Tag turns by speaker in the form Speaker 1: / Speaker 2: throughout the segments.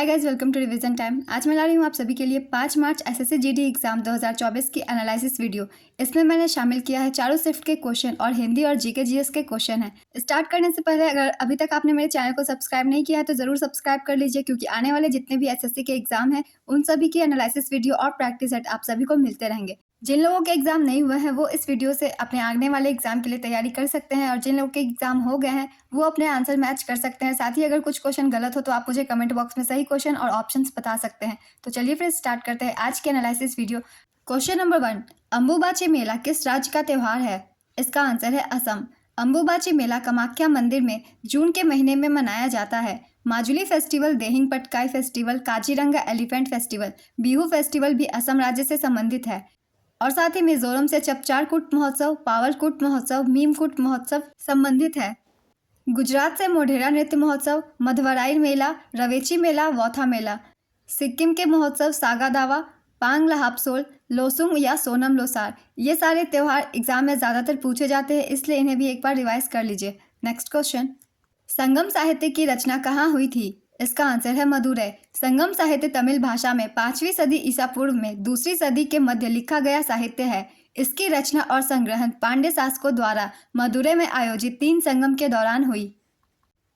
Speaker 1: Hi guys, welcome to revision time. आज मैं ला रही हूँ आप सभी के लिए 5 मार्च एसएससी जीडी एग्जाम 2024 की एनालिसिस वीडियो। इसमें मैंने शामिल किया है चारों शिफ्ट के क्वेश्चन और हिंदी और जीके जीएस के क्वेश्चन हैं। स्टार्ट करने से पहले अगर अभी तक आपने मेरे चैनल को सब्सक्राइब नहीं किया है तो जरूर सब्सक्राइब कर लीजिए, क्योंकि आने वाले जितने भी एसएससी के एग्जाम हैं उन सभी की एनालिसिस वीडियो और प्रैक्टिस सेट आप सभी को मिलते रहेंगे। जिन लोगों के एग्जाम नहीं हुए हैं वो इस वीडियो से अपने आने वाले एग्जाम के लिए तैयारी कर सकते हैं, और जिन लोगों के एग्जाम हो गए हैं वो अपने आंसर मैच कर सकते हैं। साथ ही अगर कुछ क्वेश्चन गलत हो तो आप मुझे कमेंट बॉक्स में सही क्वेश्चन और ऑप्शंस बता सकते हैं। तो चलिए फिर स्टार्ट करते हैं आज के analysis video. Question number 1, Ambubachi Mela किस राज्य का त्यौहार है? इसका आंसर है असम। अंबुबाची मेला कामाख्या मंदिर में जून के महीने में मनाया जाता है। Majuli festival, Dehing Patkai festival, Kaziranga elephant festival, Bihu festival भी असम राज्य से संबंधित है। और साथ ही मिजोरम से चपचारकूट महोत्सव, पावलकूट महोत्सव, मीमकूट महोत्सव संबंधित है। गुजरात से मोढेरा नृत्य महोत्सव, मधवराई मेला, रवेची मेला, वौथा मेला। सिक्किम के महोत्सव सागा दावा, पांग लहापसोल, लोसुंग या सोनम लोसार। ये सारे त्यौहार एग्जाम में ज़्यादातर पूछे जाते हैं, इसलिए इन्हें भी एक बार रिवाइज कर लीजिए। नेक्स्ट क्वेश्चन, संगम साहित्य की रचना कहाँ हुई थी? इसका आंसर है मदुरै। संगम साहित्य तमिल भाषा में 5वीं सदी ईसा पूर्व में 2री सदी के मध्य लिखा गया साहित्य है। इसकी रचना और संग्रहण पांड्य शासकों द्वारा मदुरै में आयोजित 3 संगम के दौरान हुई।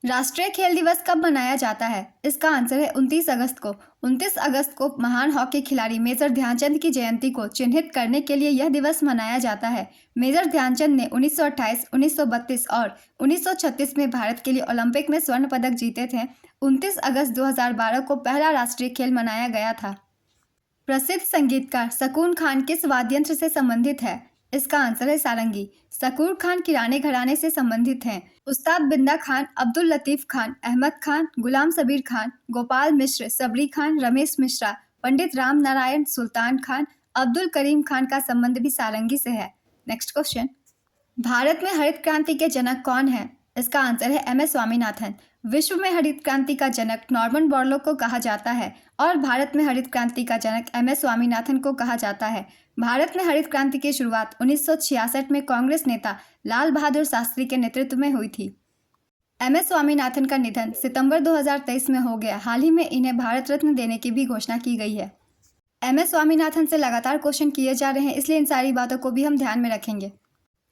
Speaker 1: राष्ट्रीय खेल दिवस कब मनाया जाता है? इसका आंसर है 29 अगस्त को। 29 अगस्त को महान हॉकी खिलाड़ी मेजर ध्यानचंद की जयंती को चिन्हित करने के लिए यह दिवस मनाया जाता है। मेजर ध्यानचंद ने 1928, 1932 और 1936 में भारत के लिए ओलंपिक में स्वर्ण पदक जीते थे। 29 अगस्त 2012 को पहला राष्ट्रीय खेल मनाया गया था। प्रसिद्ध संगीतकार शकूर खान किस वाद्य यंत्र से संबंधित है? इसका आंसर है सारंगी। शकूर खान किराने घराने से संबंधित हैं। उस्ताद बिंदा खान, अब्दुल लतीफ खान, अहमद खान, गुलाम सबीर खान, गोपाल मिश्र, सबरी खान, रमेश मिश्रा, पंडित राम नारायण, सुल्तान खान, अब्दुल करीम खान का संबंध भी सारंगी से है। नेक्स्ट क्वेश्चन, भारत में हरित क्रांति के जनक कौन है? इसका आंसर है एम एस स्वामीनाथन। विश्व में हरित क्रांति का जनक नॉर्मन बोरलॉग को कहा जाता है, और भारत में हरित क्रांति का जनक एम एस स्वामीनाथन को कहा जाता है। भारत में हरित क्रांति की शुरुआत 1966 में कांग्रेस नेता लाल बहादुर शास्त्री के नेतृत्व में हुई थी। एम एस स्वामीनाथन का निधन सितंबर 2023 में हो गया। हाल ही में इन्हें भारत रत्न देने की भी घोषणा की गई है। एम एस स्वामीनाथन से लगातार क्वेश्चन किए जा रहे हैं, इसलिए इन सारी बातों को भी हम ध्यान में रखेंगे।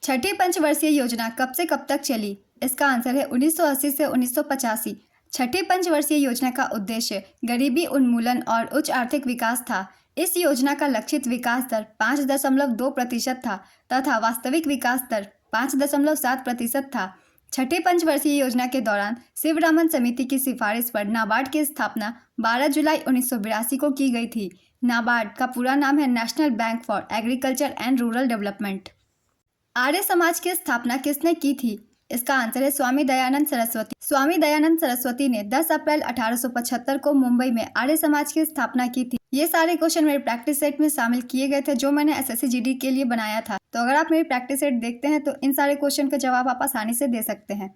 Speaker 1: छठी पंचवर्षीय योजना कब से कब तक चली? इसका आंसर है 1980 से 1985। छठी पंचवर्षीय योजना का उद्देश्य गरीबी उन्मूलन और उच्च आर्थिक विकास था। इस योजना का लक्षित विकास दर 5.2% था तथा वास्तविक विकास दर 5.7% था। छठी पंचवर्षीय योजना के दौरान शिवरामन समिति की सिफारिश पर नाबार्ड की स्थापना 12 जुलाई 1982 को की गई थी। नाबार्ड का पूरा नाम है national bank for agriculture and rural development. Arya Samaj की स्थापना किसने की थी? इसका आंसर है स्वामी दयानंद सरस्वती। स्वामी दयानंद सरस्वती ने 10 अप्रैल 1875 को मुंबई में आर्य समाज की स्थापना की थी। ये सारे क्वेश्चन मेरे प्रैक्टिस सेट में शामिल किए गए थे, जो मैंने एसएससी जीडी के लिए बनाया था। तो अगर आप मेरी प्रैक्टिस सेट देखते हैं तो इन सारे क्वेश्चन का जवाब आप आसानी से दे सकते हैं।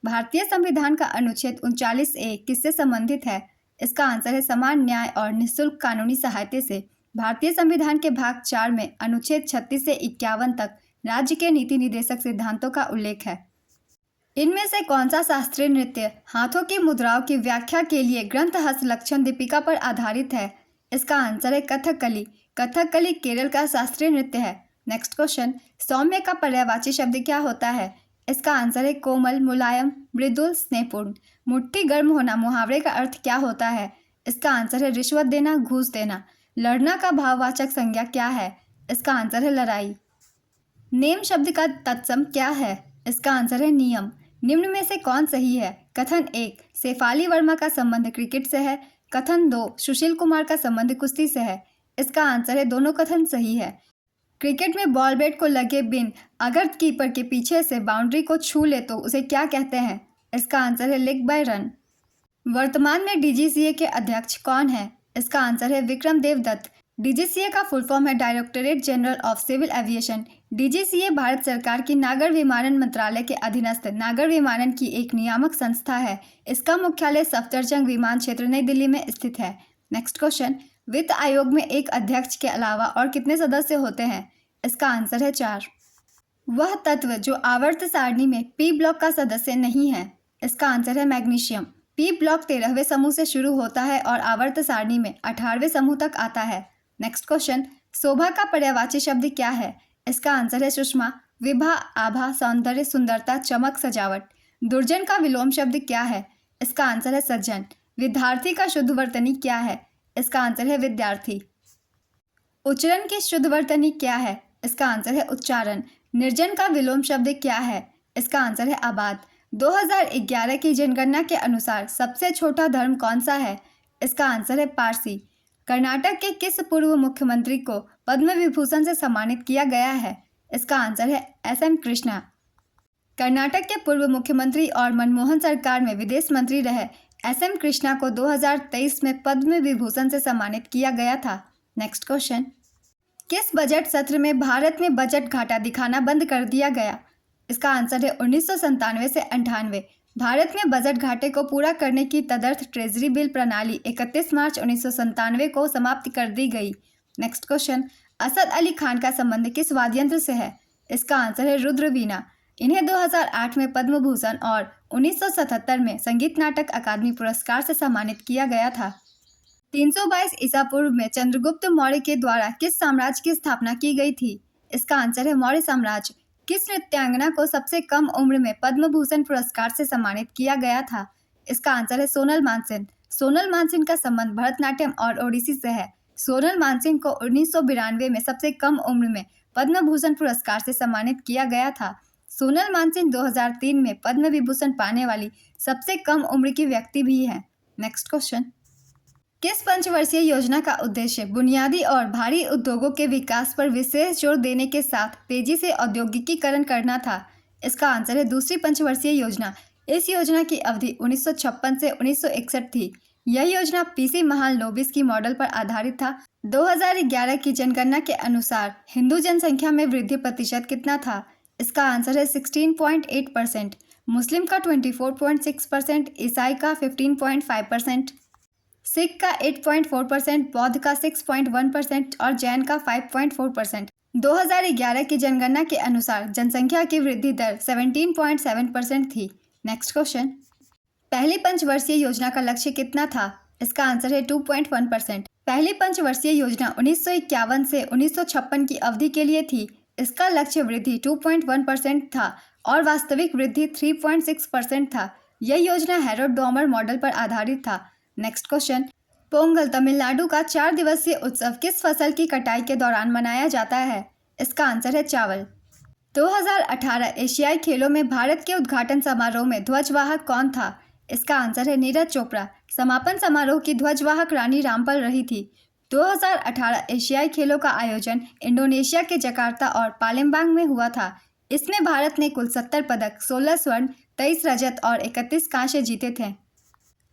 Speaker 1: भारतीय संविधान का अनुच्छेद 39A किससे संबंधित है? इसका आंसर है समान न्याय और निःशुल्क कानूनी सहायता से। भारतीय संविधान के भाग 4 में अनुच्छेद 36 से 51 तक राज्य के नीति निर्देशक सिद्धांतों का उल्लेख है। इनमें से कौन सा शास्त्रीय नृत्य हाथों की मुद्राओं की व्याख्या के लिए ग्रंथ हस्तलक्षण दीपिका पर आधारित है? इसका आंसर है कथकली। कथकली केरल का शास्त्रीय नृत्य है। नेक्स्ट क्वेश्चन, सौम्य का पर्यायवाची शब्द क्या होता है? इसका आंसर है कोमल, मुलायम, मृदुल, स्नेहपूर्ण। मुट्ठी गर्म होना मुहावरे का अर्थ क्या होता है? इसका आंसर है रिश्वत देना, घूस देना। लड़ना का भाववाचक संज्ञा क्या है? इसका आंसर है लड़ाई। नेम शब्द का तत्सम क्या है? इसका आंसर है नियम। निम्न में से कौन सही है? कथन 1, शेफाली वर्मा का संबंध क्रिकेट से है। कथन 2, सुशील कुमार का संबंध कुश्ती से है। इसका आंसर है दोनों कथन सही है। क्रिकेट में बॉल बैट को लगे बिन अगर कीपर के पीछे से बाउंड्री को छू ले तो उसे क्या कहते हैं? इसका आंसर है लेग बाय रन। वर्तमान में डीजीसीए के अध्यक्ष कौन है? इसका आंसर है विक्रम देव दत्त। डीजीसीए का फुल फॉर्म है directorate general of civil aviation. DGCA Bharat सरकार की नागर विमानन मंत्रालय के अधीनस्थ नागर विमानन की एक नियामक संस्था है। इसका मुख्यालय सफदरजंग विमान क्षेत्र नई दिल्ली में स्थित है। नेक्स्ट क्वेश्चन, वित्त आयोग में एक अध्यक्ष के अलावा और कितने सदस्य होते हैं? इसका आंसर है 4। वह तत्व जो आवर्त सारणी में पी ब्लॉक का सदस्य नहीं है? इसका आंसर है मैग्नीशियम। पी ब्लॉक 13वें समूह से शुरू होता है और आवर्त सारणी में 18वें समूह तक आता है। नेक्स्ट क्वेश्चन, शोभा का पर्यायवाची शब्द क्या है? इसका आंसर है सुषमा, विभा, आभा, सौंदर्य, सुंदरता, चमक, सजावट। दुर्जन का विलोम शब्द क्या है? इसका आंसर है सज्जन। विद्यार्थी का शुद्ध वर्तनी क्या है? इसका आंसर है विद्यार्थी। उच्चारण की शुद्ध वर्तनी क्या है? इसका आंसर है उच्चारण। निर्जन का विलोम शब्द क्या है? इसका आंसर है आबाद। 2011 की जनगणना के अनुसार सबसे छोटा धर्म कौन सा है? इसका आंसर है पारसी। कर्नाटक के किस पूर्व मुख्यमंत्री को पद्म विभूषण से सम्मानित किया गया है? इसका आंसर है एस.एम. कृष्णा। कर्नाटक के पूर्व मुख्यमंत्री और मनमोहन सरकार में विदेश मंत्री रहे एस.एम. कृष्णा को 2023 में पद्म विभूषण से सम्मानित किया गया था। नेक्स्ट क्वेश्चन, किस बजट सत्र में भारत में बजट घाटा दिखाना बंद कर दिया गया? इसका आंसर है 1997 से 98। भारत में बजट घाटे को पूरा करने की तदर्थ ट्रेजरी बिल प्रणाली 31 मार्च 1997 को समाप्त कर दी गई। नेक्स्ट क्वेश्चन, असद अली खान का संबंध किस वाद्य यंत्र से है? इसका आंसर है रुद्र वीणा। इन्हें 2008 में पद्म भूषण और 1977 में संगीत नाटक अकादमी पुरस्कार से सम्मानित किया गया था। 322 ईसा पूर्व में चंद्रगुप्त मौर्य के द्वारा किस साम्राज्य की स्थापना की गई थी? इसका आंसर है मौर्य साम्राज्य। किस नृत्यांगना को सबसे कम उम्र में पद्म भूषण पुरस्कार से सम्मानित किया गया था? इसका आंसर है सोनल मानसिंह। सोनल मानसिंह का संबंध भरतनाट्यम और ओडिसी से है। सोनल मानसिंह को 1992 में सबसे कम उम्र में पद्म भूषण पुरस्कार से सम्मानित किया गया था। सोनल मानसिंह 2003 में पद्म विभूषण पाने वाली सबसे कम उम्र की व्यक्ति भी है। नेक्स्ट क्वेश्चन, किस पंचवर्षीय योजना का उद्देश्य बुनियादी और भारी उद्योगों के विकास पर विशेष जोर देने के साथ तेजी से औद्योगिकीकरण करना था? इसका आंसर है दूसरी पंचवर्षीय योजना। इस योजना की अवधि 1956 से 1961 थी। यह योजना पीसी महालनोबिस की मॉडल पर आधारित था। 2011 की जनगणना के अनुसार हिंदू जनसंख्या में वृद्धि प्रतिशत कितना था? इसका आंसर है 16.8%, मुस्लिम का 24.6%, ईसाई का 15.5%, सिख का 8.4%, बौद्ध का 6.1% और जैन का 5.4%। 2011 की जनगणना के अनुसार जनसंख्या की वृद्धि दर 17.7% थी। नेक्स्ट क्वेश्चन, पहली पंचवर्षीय योजना का लक्ष्य कितना था? इसका आंसर है 2.1%। पहली पंचवर्षीय योजना 1951 से 1956 की अवधि के लिए थी। इसका लक्ष्य वृद्धि 2.1% था और वास्तविक वृद्धि 3.6% था। यह योजना हैरोल्ड डॉमर मॉडल पर आधारित था। नेक्स्ट क्वेश्चन, पोंगल तमिलनाडु का 4 दिवसीय उत्सव किस फसल की कटाई के दौरान मनाया जाता है? इसका आंसर है चावल। 2018 एशियाई खेलों में भारत के उद्घाटन समारोह में ध्वजवाहक कौन था? इसका आंसर है नीरज चोपड़ा। समापन समारोह की ध्वजवाहक रानी रामपाल रही थी। 2018 एशियाई खेलों का आयोजन इंडोनेशिया के जकार्ता और पालेम्बांग में हुआ था। इसमें भारत ने कुल 70 पदक, 16 स्वर्ण, 23 रजत और 31 कांस्य जीते थे।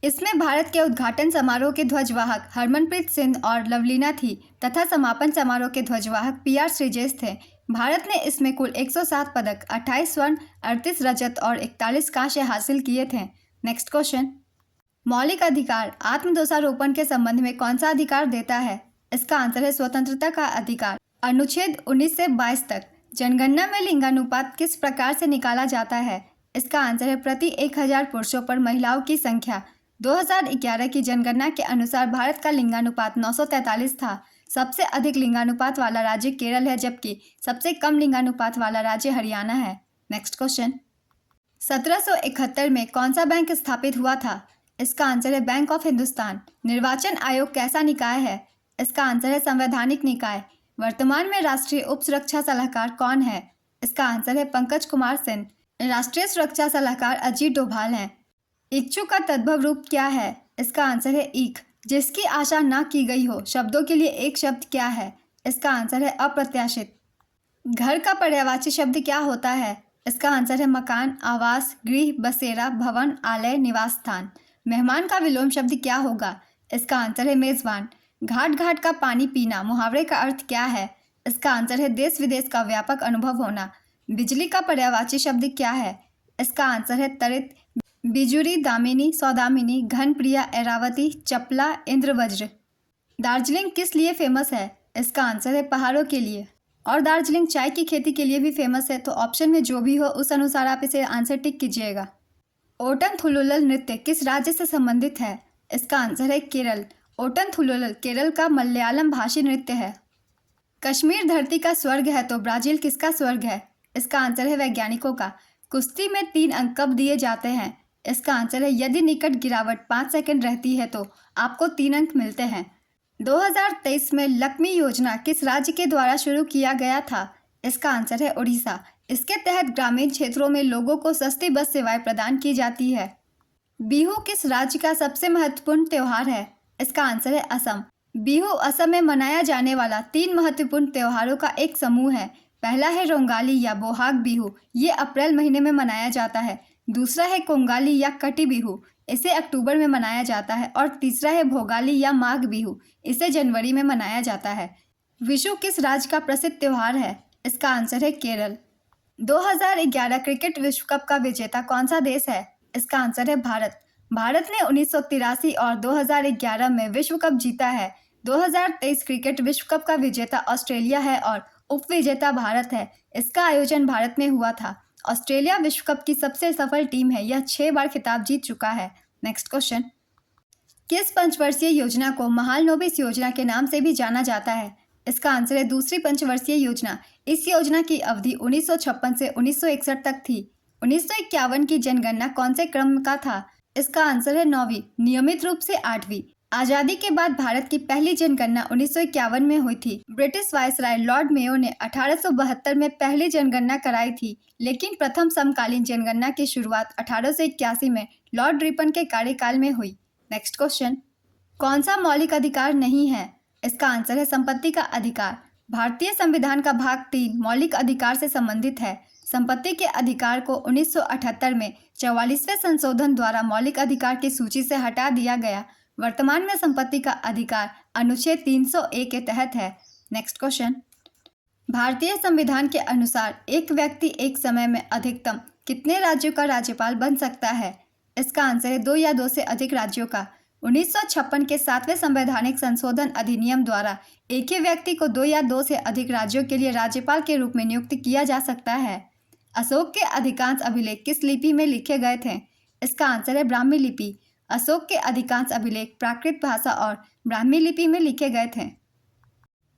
Speaker 1: इसमें भारत के उद्घाटन समारोह के ध्वजवाहक हरमनप्रीत सिंह और लवलीना थी तथा समापन समारोह के ध्वजवाहक पी.आर. श्रीजेश थे। भारत ने इसमें कुल 107 पदक, 28 स्वर्ण, 38 रजत और 41 कांस्य हासिल किए थे। नेक्स्ट क्वेश्चन, मौलिक अधिकार आत्मदोषारोपण के संबंध में कौन सा अधिकार देता है? इसका आंसर है स्वतंत्रता का अधिकार। अनुच्छेद 19 से 22 तक। जनगणना में लिंगानुपात किस प्रकार से निकाला जाता है? इसका आंसर है प्रति 1000 पुरुषों पर महिलाओं की संख्या। 2011 की जनगणना के अनुसार भारत का लिंगानुपात 943 था। सबसे अधिक लिंगानुपात वाला राज्य केरल है, जबकि सबसे कम लिंगानुपात वाला राज्य हरियाणा है। नेक्स्ट क्वेश्चन, 1771 में कौन सा बैंक स्थापित हुआ था? इसका आंसर है बैंक ऑफ हिंदुस्तान। निर्वाचन आयोग कैसा निकाय है? इसका आंसर है संवैधानिक निकाय। वर्तमान में राष्ट्रीय उप सुरक्षा सलाहकार कौन है? इसका आंसर है पंकज कुमार सिंह। राष्ट्रीय सुरक्षा सलाहकार अजीत डोभाल हैं। इच्छुक का तद्भव रूप क्या है? इसका आंसर है ईख। जिसकी आशा ना की गई हो शब्दों के लिए एक शब्द क्या है? इसका आंसर है अप्रत्याशित। घर का पर्यायवाची शब्द क्या होता है? इसका आंसर है मकान, आवास, गृह, बसेरा, भवन, आलय, निवास स्थान। मेहमान का विलोम शब्द क्या होगा? इसका आंसर है मेजबान। घाट घाट का पानी पीना मुहावरे का अर्थ क्या है? इसका आंसर है देश विदेश का व्यापक अनुभव होना। बिजली का पर्यायवाची शब्द क्या है? इसका आंसर है तड़ित। बिजुरी, दामिनी, सौदामिनी, घनप्रिया, ऐरावती, चपला, इंद्रवज्र। दार्जिलिंग किस लिए फेमस है? इसका आंसर है पहाड़ों के लिए। और दार्जिलिंग चाय की खेती के लिए भी फेमस है। तो ऑप्शन में जो भी हो उस अनुसार आप इसे आंसर टिक कीजिएगा। ओटन थुलुलल नृत्य किस राज्य से संबंधित है? इसका आंसर है केरल। ओटन थुलुलल केरल का मलयालम भाषी नृत्य है। कश्मीर धरती का स्वर्ग है तो ब्राजील किसका स्वर्ग है? इसका आंसर है वैज्ञानिकों का। कुश्ती में 3 अंक कब दिए जाते हैं? इसका आंसर है यदि निकट गिरावट 5 सेकंड रहती है तो आपको 3 अंक मिलते हैं। 2023 में लक्ष्मी योजना किस राज्य के द्वारा शुरू किया गया था? इसका आंसर है उड़ीसा। इसके तहत ग्रामीण क्षेत्रों में लोगों को सस्ती बस सेवाएं प्रदान की जाती है। बिहू किस राज्य का सबसे महत्वपूर्ण त्यौहार है? इसका आंसर है असम। बिहू असम में मनाया जाने वाला 3 महत्वपूर्ण त्योहारों का एक समूह है। पहला है रोंगाली या बोहाग बिहू, ये अप्रैल महीने में मनाया जाता है। दूसरा है कोंगाली या कटी बिहू, इसे अक्टूबर में मनाया जाता है। और तीसरा है भोगाली या माघ बिहू, इसे जनवरी में मनाया जाता है। विशु किस राज्य का प्रसिद्ध त्यौहार है? इसका आंसर है केरल। 2011 क्रिकेट विश्व कप का विजेता कौन सा देश है? इसका आंसर है भारत। भारत ने 1983 और 2011 में विश्व कप जीता है। 2023 क्रिकेट विश्व कप का विजेता ऑस्ट्रेलिया है और उप विजेता भारत है। इसका आयोजन भारत में हुआ था। ऑस्ट्रेलिया विश्व कप की सबसे सफल टीम है, यह 6 बार खिताब जीत चुका है। नेक्स्ट क्वेश्चन, किस पंचवर्षीय योजना को महालनोबिस योजना के नाम से भी जाना जाता है? इसका आंसर है दूसरी पंचवर्षीय योजना। इस योजना की अवधि 1956 से 1961 तक थी। 1951 की जनगणना कौन से क्रम का था? इसका आंसर है 9वीं, नियमित रूप से 8वीं। आज़ादी के बाद भारत की पहली जनगणना 1951 में हुई थी। ब्रिटिश वायसराय लॉर्ड मेयो ने 1872 में पहली जनगणना कराई थी, लेकिन प्रथम समकालीन जनगणना की शुरुआत 1881 में लॉर्ड रिपन के कार्यकाल में हुई। नेक्स्ट क्वेश्चन, कौन सा मौलिक अधिकार नहीं है? इसका आंसर है संपत्ति का अधिकार। भारतीय संविधान का भाग 3 मौलिक अधिकार से संबंधित है। संपत्ति के अधिकार को 1978 में 44वें संशोधन द्वारा मौलिक अधिकार की सूची से हटा दिया गया। वर्तमान में संपत्ति का अधिकार अनुच्छेद 300A के तहत है। नेक्स्ट क्वेश्चन, भारतीय संविधान के अनुसार एक व्यक्ति एक समय में अधिकतम कितने राज्यों का राज्यपाल बन सकता है? इसका आंसर है 2 या 2 से अधिक राज्यों का। 1956 के 7वें संवैधानिक संशोधन अधिनियम द्वारा एक ही व्यक्ति को 2 या 2 से अधिक राज्यों के लिए राज्यपाल के रूप में नियुक्त किया जा सकता है। अशोक के अधिकांश अभिलेख किस लिपि में लिखे गए थे? इसका आंसर है ब्राह्मी लिपि। अशोक के अधिकांश अभिलेख प्राकृत भाषा और ब्राह्मी लिपि में लिखे गए थे।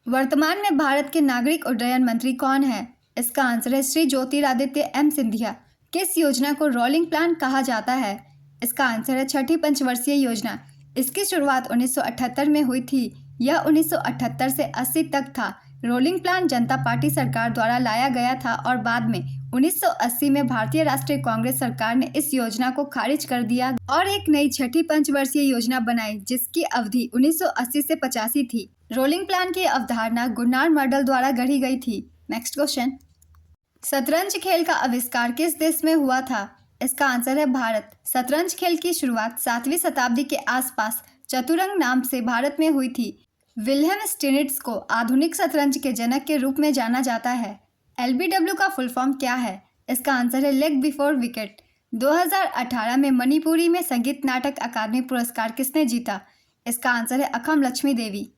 Speaker 1: वर्तमान में भारत के नागरिक उड्डयन मंत्री कौन है? इसका आंसर है श्री ज्योतिरादित्य एम सिंधिया। किस योजना को रोलिंग प्लान कहा जाता है? इसका आंसर है छठी पंचवर्षीय योजना। इसकी शुरुआत 1978 में हुई थी। यह 1978 से 80 तक था। रोलिंग प्लान जनता पार्टी सरकार द्वारा लाया गया था और बाद में 1980 में भारतीय राष्ट्रीय कांग्रेस सरकार ने इस योजना को खारिज कर दिया और एक नई छठी पंचवर्षीय योजना बनाई, जिसकी अवधि 1980 से 85 थी। रोलिंग प्लान की अवधारणा गुन्नार मॉडल द्वारा गढ़ी गई थी। नेक्स्ट क्वेश्चन, शतरंज खेल का आविष्कार किस देश में हुआ था? इसका आंसर है भारत। शतरंज खेल की शुरुआत 7वीं शताब्दी के आसपास चतुरंग नाम से भारत में हुई थी। विल्हेम स्टिनिट्ज को आधुनिक शतरंज के जनक के रूप में जाना जाता है। LBW का फुल फॉर्म क्या है? इसका आंसर है लेग बिफोर विकेट। 2018 में मणिपुरी में संगीत नाटक अकादमी पुरस्कार किसने जीता? इसका आंसर है अखम लक्ष्मी देवी।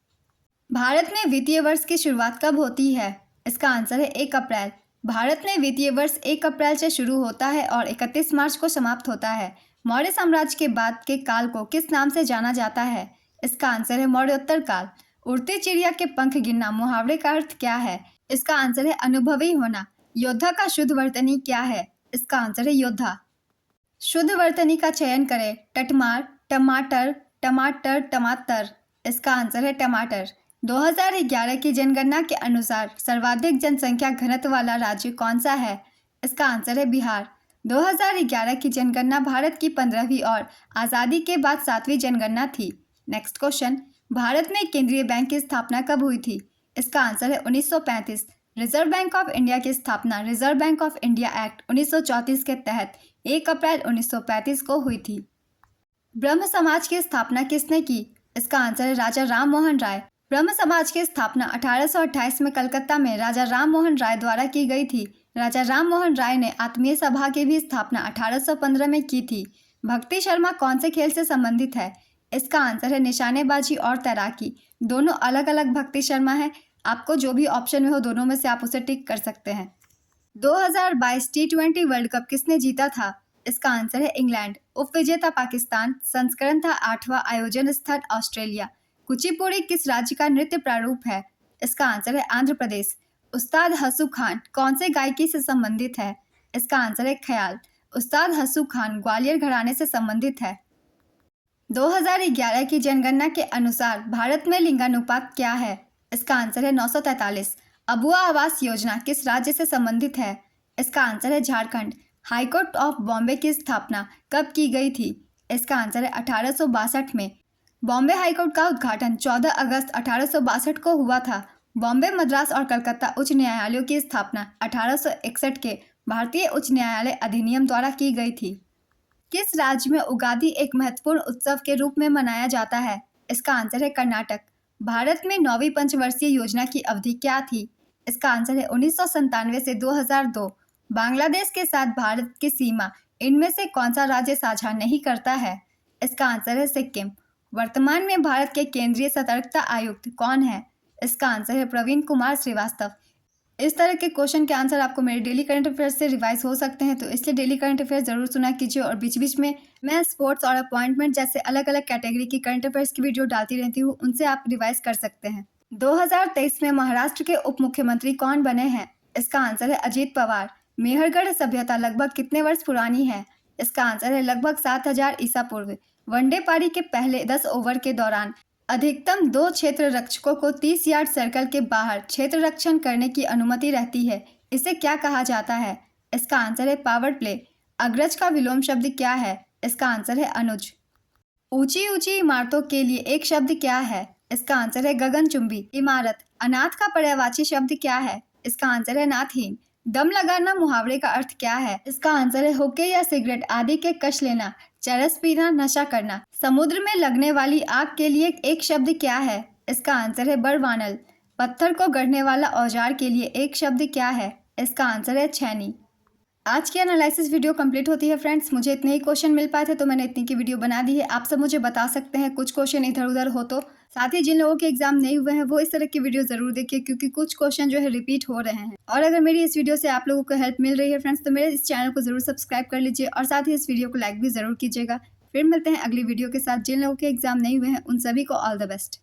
Speaker 1: भारत में वित्तीय वर्ष की शुरुआत कब होती है? इसका आंसर है 1 अप्रैल। भारत में वित्तीय वर्ष 1 अप्रैल से शुरू होता है और 31 मार्च को समाप्त होता है। मौर्य साम्राज्य के बाद के काल को किस नाम से जाना जाता है? इसका आंसर है मौर्योत्तर काल। उड़ती चिड़िया के पंख गिनना मुहावरे का अर्थ क्या है? इसका आंसर है अनुभवी होना। योद्धा का शुद्ध वर्तनी क्या है? इसका आंसर है योद्धा। शुद्ध वर्तनी का चयन करें। टटमार, टमाटर, टमाटर, टमाटर। इसका आंसर है टमाटर। 2011 की जनगणना के अनुसार सर्वाधिक जनसंख्या घनत्व वाला राज्य कौन सा है? इसका आंसर है बिहार। 2011 की जनगणना भारत की 15वीं और आज़ादी के बाद 7वीं जनगणना थी। नेक्स्ट क्वेश्चन, भारत में केंद्रीय बैंक की स्थापना कब हुई थी? इसका आंसर है 1935। रिजर्व बैंक ऑफ इंडिया की स्थापना reserve bank of India act 1934 के तहत 1 अप्रैल 1935 को हुई थी। ब्रह्म समाज की स्थापना किसने की? इसका आंसर है राजा राम मोहन राय। ब्रह्म समाज की स्थापना 1828 में कलकत्ता में राजा राम मोहन राय द्वारा की गई थी। राजा राम मोहन राय ने आत्मीय सभा की भी स्थापना 1815 में की थी। भक्ति शर्मा कौन से खेल से संबंधित है? इसका आंसर है निशानेबाजी और तैराकी। दोनों अलग अलग भक्ति शर्मा है। आपको जो भी ऑप्शन में हो दोनों में से आप उसे टिक कर सकते हैं। 2022 T20 वर्ल्ड कप किसने जीता था? इसका आंसर है इंग्लैंड। उपविजेता पाकिस्तान। संस्करण था 8वां। आयोजन स्थल ऑस्ट्रेलिया। कुचिपुड़ी किस राज्य का नृत्य प्रारूप है? इसका आंसर है आंध्र प्रदेश। उस्ताद हसू खान कौन से गायकी से संबंधित है? इसका आंसर है ख्याल। उस्ताद हसू खान ग्वालियर घराने से संबंधित है। 2011 की जनगणना के अनुसार भारत में लिंगानुपात क्या है? इसका आंसर है 943। अबुआ आवास योजना किस राज्य से संबंधित है? इसका आंसर है झारखंड। हाईकोर्ट ऑफ बॉम्बे की स्थापना कब की गई थी? इसका आंसर है 1862 में। बॉम्बे हाईकोर्ट का उद्घाटन 14 अगस्त 1862 को हुआ था। बॉम्बे, मद्रास और कलकत्ता उच्च न्यायालयों की स्थापना 1861 के भारतीय उच्च न्यायालय अधिनियम द्वारा की गई थी। किस राज्य में उगादि एक महत्वपूर्ण उत्सव के रूप में मनाया जाता है? इसका आंसर है कर्नाटक। भारत में 9वीं पंचवर्षीय योजना की अवधि क्या थी? इसका आंसर है 1997 से 2002। बांग्लादेश के साथ भारत की सीमा इनमें से कौन सा राज्य साझा नहीं करता है? इसका आंसर है सिक्किम। वर्तमान में भारत के केंद्रीय सतर्कता आयुक्त कौन है? इसका आंसर है प्रवीण कुमार श्रीवास्तव। इस तरह के क्वेश्चन के आंसर आपको मेरे डेली करंट अफेयर्स से रिवाइज हो सकते हैं, तो इसलिए डेली करंट अफेयर्स जरूर सुना कीजिए। और बीच बीच में मैं स्पोर्ट्स और अपॉइंटमेंट जैसे अलग अलग कैटेगरी की करंट अफेयर्स की वीडियो डालती रहती हूँ, उनसे आप रिवाइज कर सकते हैं। 2023 में महाराष्ट्र के उप मुख्यमंत्री कौन बने हैं? इसका आंसर है अजीत पवार। मेहरगढ़ सभ्यता लगभग कितने वर्ष पुरानी है? इसका आंसर है लगभग 7000 ईसा पूर्व। वनडे पारी के पहले 10 ओवर के दौरान अधिकतम 2 क्षेत्र रक्षकों को 30 यार्ड सर्कल के बाहर क्षेत्र रक्षण करने की अनुमति रहती है। इसे क्या कहा जाता है? इसका आंसर है पावर प्ले। अग्रज का विलोम शब्द क्या है? इसका आंसर है अनुज। ऊंची ऊंची इमारतों के लिए एक शब्द क्या है? इसका आंसर है गगनचुंबी इमारत। अनाथ का पर्यायवाची शब्द क्या है? इसका आंसर है नाथहीन। दम लगाना मुहावरे का अर्थ क्या है? इसका आंसर है हुक्के या सिगरेट आदि के कश लेना, चरस पीना, नशा करना। समुद्र में लगने वाली आग के लिए एक शब्द क्या है? इसका आंसर है बरवानल। पत्थर को गढ़ने वाला औजार के लिए एक शब्द क्या है? इसका आंसर है छैनी। आज की एनालिसिस वीडियो कंप्लीट होती है फ्रेंड्स। मुझे इतने ही क्वेश्चन मिल पाए थे तो मैंने इतनी की वीडियो बना दी है। आप सब मुझे बता सकते हैं कुछ क्वेश्चन इधर उधर हो तो। साथ ही जिन लोगों के एग्जाम नहीं हुए हैं वो इस तरह की वीडियो जरूर देखिए, क्योंकि कुछ क्वेश्चन जो है रिपीट हो रहे हैं। और अगर मेरी इस वीडियो से आप लोगों को हेल्प मिल रही है फ्रेंड्स, तो मेरे इस चैनल को जरूर सब्सक्राइब कर लीजिए और साथ ही इस वीडियो को लाइक भी जरूर कीजिएगा। फिर मिलते हैं अगली वीडियो के साथ। जिन लोगों के एग्जाम नहीं हुए हैं उन सभी को ऑल द बेस्ट।